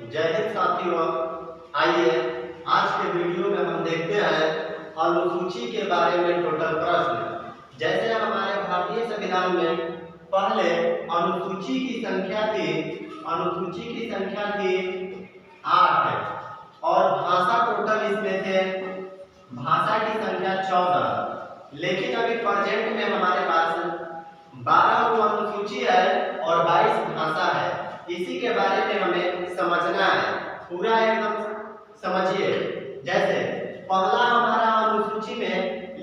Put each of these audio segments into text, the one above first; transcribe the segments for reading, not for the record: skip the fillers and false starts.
जय हिंद साथियों। आइए आज के वीडियो में हम देखते हैं अनुसूची के बारे में टोटल प्रश्न। जैसे हमारे भारतीय संविधान में पहले अनुसूची की संख्या थी 8 और भाषा टोटल इसमें थे भाषा की संख्या 14। लेकिन अभी प्रेजेंट में हमारे पास 12 अनुसूची है और 22 भाषा है। इसी के बारे में हमें समझना है, पूरा एकदम समझिए। जैसे पहला हमारा अनुसूची में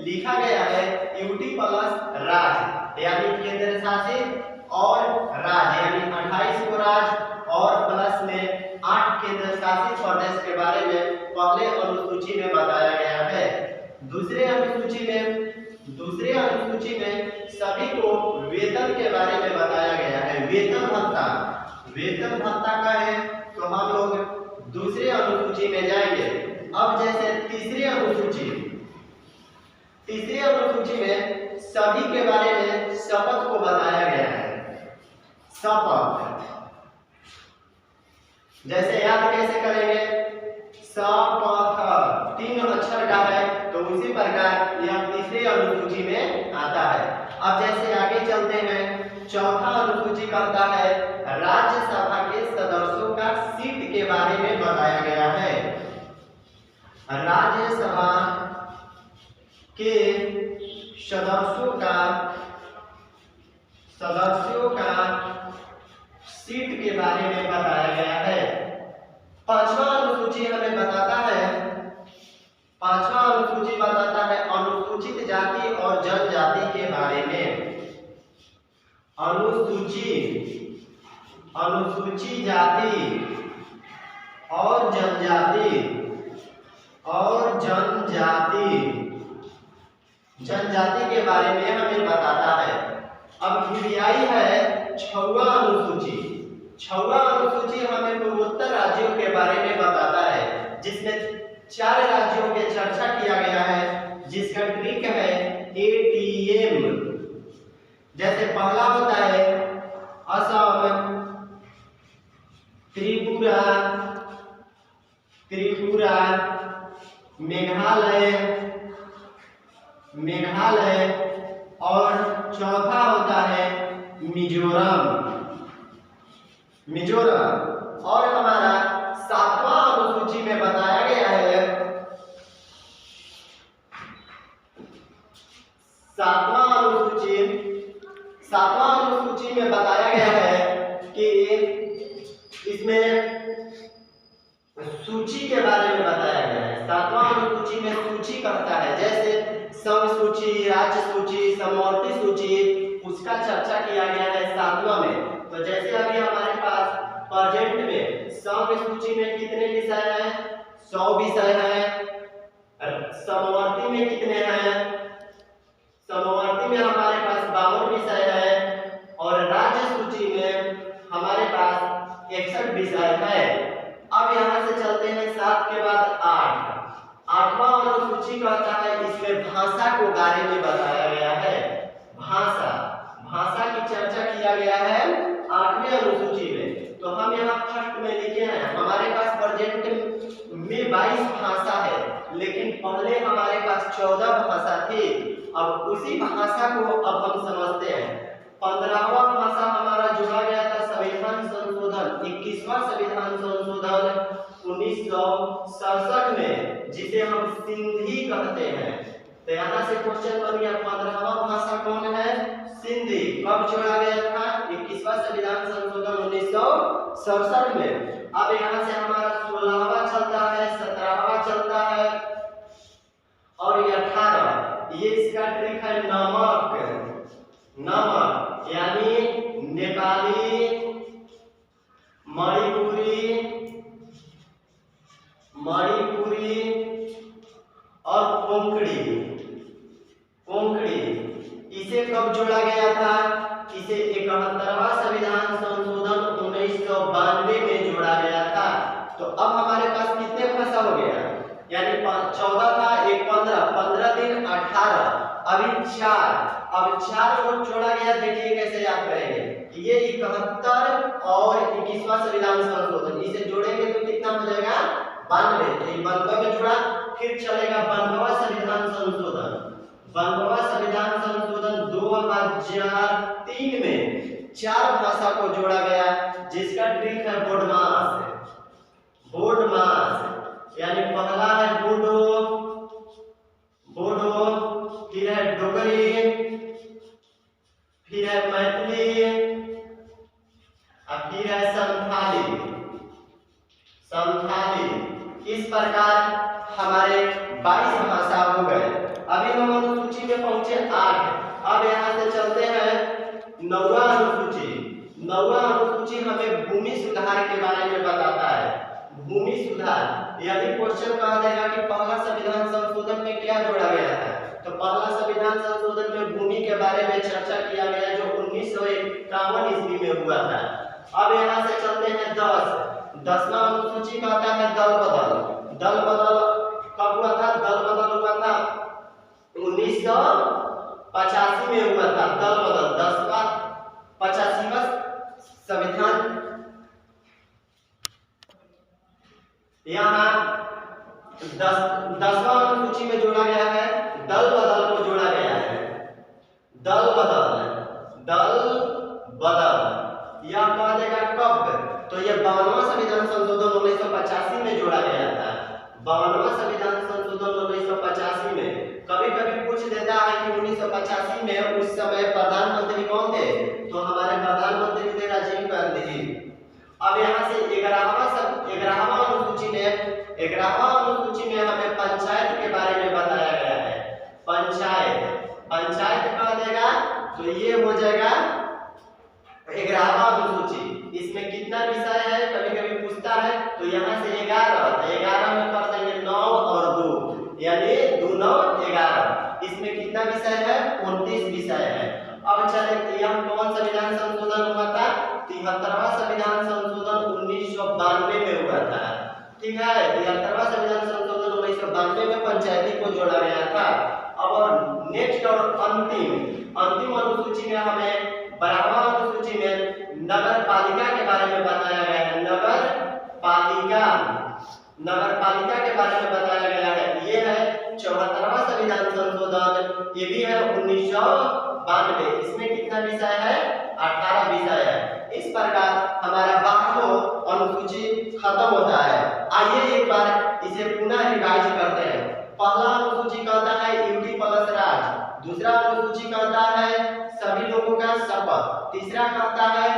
लिखा गया है यूटी प्लस राज्य यानी केंद्र शासित और राज्य यानी 28 को राज्य और प्लस में 8 केंद्र शासित प्रदेश के बारे में पहले अनुसूची में बताया गया है। दूसरे अनुसूची में सभी को वेतन के बारे में बताया गया है। वेतन भत्ता का है तो हम लोग दूसरे अनुसूची में जाएंगे। अब जैसे तीसरी अनुसूची में सभी के बारे में शपथ को बताया गया है। शपथ जैसे याद कैसे करेंगे, शपथ 3 अक्षर का है तो उसी प्रकार यह तीसरी अनुसूची में आता है। अब जैसे आगे चलते हैं, चौथा अनुसूची कहता है राज्यसभा के सदस्यों का सीट के बारे में बताया गया है। राज्यसभा के सदस्यों का सीट के बारे में बताया गया है। पांचवा अनुसूची हमें बताता है अनुसूचित जाति और जनजाति के बारे में। अनुसूची जाति और जनजाति के बारे में हमें बताता है। अब घिरियाई है छठवां अनुसूची हमें पूर्वोत्तर राज्यों के बारे में बताता है, जिसमें 4 राज्यों के चर्चा किया गया है, जिसका ट्रिक है ATM। जैसे पहला होता है असम, त्रिपुरा, मेघालय और चौथा होता है मिजोरम। और हमारा 7वां अनुसूची में बताया गया है 7वां अनुसूची में बताया गया है कि इसमें सूची के बारे में बताया गया है। 7वां अनुसूची में सूची कहता है, जैसे संघ सूची, राज्य सूची, समवर्ती सूची, उसका चर्चा किया गया है 7वां में। तो जैसे अभी हमारे पास प्रेजेंट में संघ सूची में कितने विषय हैं? 100 विषय हैं। समवर्ती में कितने हैं? समवर्ती में हमारे पास 52 विषय है और राज्य सूची में हमारे पास 61 विषय है। अब यहाँ से चलते हैं 7 के बाद 8वां अनुसूची कहता है इसमें भाषा को बारे में बताया गया है। भाषा की चर्चा किया गया है 8वें अनुसूची में। तो हम यहाँ फर्स्ट में लिखे हैं हमारे पास प्रेजेंट में 22 भाषा है, लेकिन पहले हमारे पास 14 भाषा थी। अब उसी भाषा को अब हम समझते हैं। 15वां भाषा हमारा जोड़ा गया था संविधान संशोधन 21वां संविधान संशोधन 1967 में, जिसे हम सिंधी कहते हैं। तो यहाँ से क्वेश्चन बन गया 15वां भाषा कौन है? सिंधी। कब जोड़ा गया था? 21वां संविधान संशोधन 1967 में। अब यहाँ से हमारा 16वां चलता है, 17वां चलता है और 18। ये इसका ट्रिक है नमक यानी नेपाली, मणिपुरी और कोंकणी। इसे कब जोड़ा गया था? इसे 71वां संविधान संशोधन 1992 में जोड़ा गया था। तो अब हमारे पास कितने भाषा हो गया? यानी 14 था, 15 दिन 18, अभी 4। अब 4 को जोड़ा गया, देखिए कैसे याद करेंगे। ये 71 और 21वां संविधान संशोधन, इसे जोड़ेंगे तो कितना हो जाएगा 92। तो ये 92 में जुड़ा। फिर चलेगा 92वां संविधान संशोधन। 92वां संविधान संशोधन 2003 में 4 भाषा को जोड़ा गया, जिसका ट्रिक है बोडमास। बोडमास यानी पहला है बोडो, फिर है डोगरी, फिर है मैथिली और फिर है संथाली। इस प्रकार हमारे 22 भाषा हो गए। अभी हम अनुसूची में पहुंचे 8। अब यहाँ से चलते हैं 9वां अनुसूची। 9वां अनुसूची हमें भूमि सुधार के बारे में बताता है। भूमि सुधार, यदि क्वेश्चन कहा जाएगा कि पहला संविधान संशोधन में क्या जोड़ा गया है, तो पहला संविधान संशोधन में भूमि के बारे में चर्चा किया गया, जो 1951 ईस्वी में हुआ था। अब यहाँ से चलते हैं 10वां अनुसूची कहता है दल बदल। दल बदल कब हुआ था? दल बदल हुआ था 1985 में हुआ था। दल बदल 10वां 85वां संविधान। यहाँ 10वां अनुसूची में जोड़ा गया है, दल बदल को जोड़ा गया है। दल बदल यह कहा जाएगा कब? तो यह 52वां संविधान संशोधन 1985 में जोड़ा गया था। 52वां संविधान संशोधन 1985 में। कभी कभी पूछ देता है कि 1985 में उस समय प्रधानमंत्री कौन थे, तो हमारे प्रधानमंत्री थे राजीव गांधी। अब यहाँ से 11वां अनुसूची में हमें पंचायत के बारे में बताया गया है। पंचायत कह देगा तो ये हो जाएगा 11वां अनुसूची। इसमें कितना विषय है कभी कभी पूछता है, तो यहाँ से 11 में कर देंगे 9 और 2 यानी 2 9 11। इसमें कितना विषय है? 29 विषय है। अब चले, यह कौन संविधान संशोधन हुआ था? 73वां संविधान संशोधन 1992 में हुआ था। ठीक है, 73वां संविधान संशोधन 1992 में पंचायती को जोड़ा गया था। अब नेक्स्ट और अंतिम अनुसूची में हमें 12वां अनुसूची में नगर पालिका के बारे में बताया गया है। नगर पालिका के बारे में बताया गया है। ये है 74वां संविधान संशोधन, ये भी है 1992। इसमें कितना विषय है? 18 विषय है। इस प्रकार हमारा 12वां अनुसूची खत्म होता है। आइए एक बार इसे पुनः रिवाइज करते हैं। पहला अनुसूची कहता है यूटी प्लस राज। दूसरा अनुसूची कहता है सभी लोगों का शपथ। तीसरा कहता है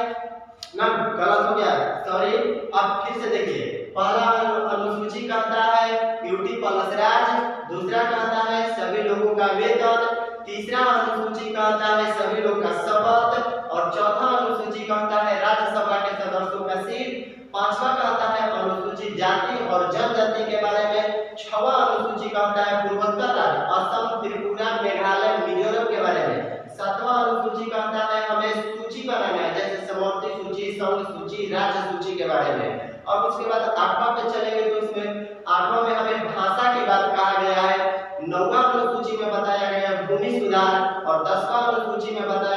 ना, गलत हो गया, सॉरी। अब फिर से देखिए, पहला अनुसूची कहता है यूटी प्लस राज, दूसरा कहता है सभी लोगों का वेतन, तीसरा अनुसूची कहता है सभी लोग का शपथ, और चौथा अनुसूची कहता है राज्यसभा के सदस्यों का सीट, पांचवा कहता है अनुसूचित जाति और जनजाति के बारे में, छठवां अनुसूची कहता है पूर्वोत्तर राज्य असम, त्रिपुरा, मेघालय, मिजोरम के बारे में, सातवां अनुसूची कहता है हमें सूची बनाना है, जैसे समवर्ती सूची, संघ सूची, राज्य सूची के बारे में। अब उसके बाद 8वां पे चलेंगे तो इसमें 8वां में हमें भाषा की बात कहा गया है। 9वां अनुसूची में बताया गया भूमि सुधार, और 10वां अनुसूची में बताया